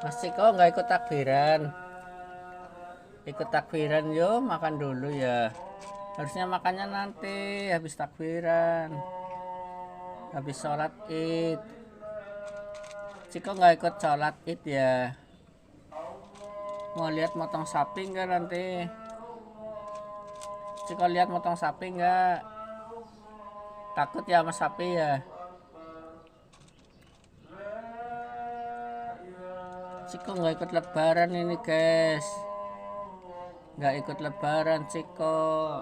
Mas Ciko nggak ikut takbiran? Ikut takbiran yo, makan dulu ya. Harusnya makannya nanti habis takbiran, habis sholat id. Ciko nggak ikut sholat id ya? Mau lihat motong sapi nggak nanti? Ciko lihat motong sapi nggak? Takut ya sama sapi ya? Ciko nggak ikut lebaran ini guys, nggak ikut lebaran Ciko.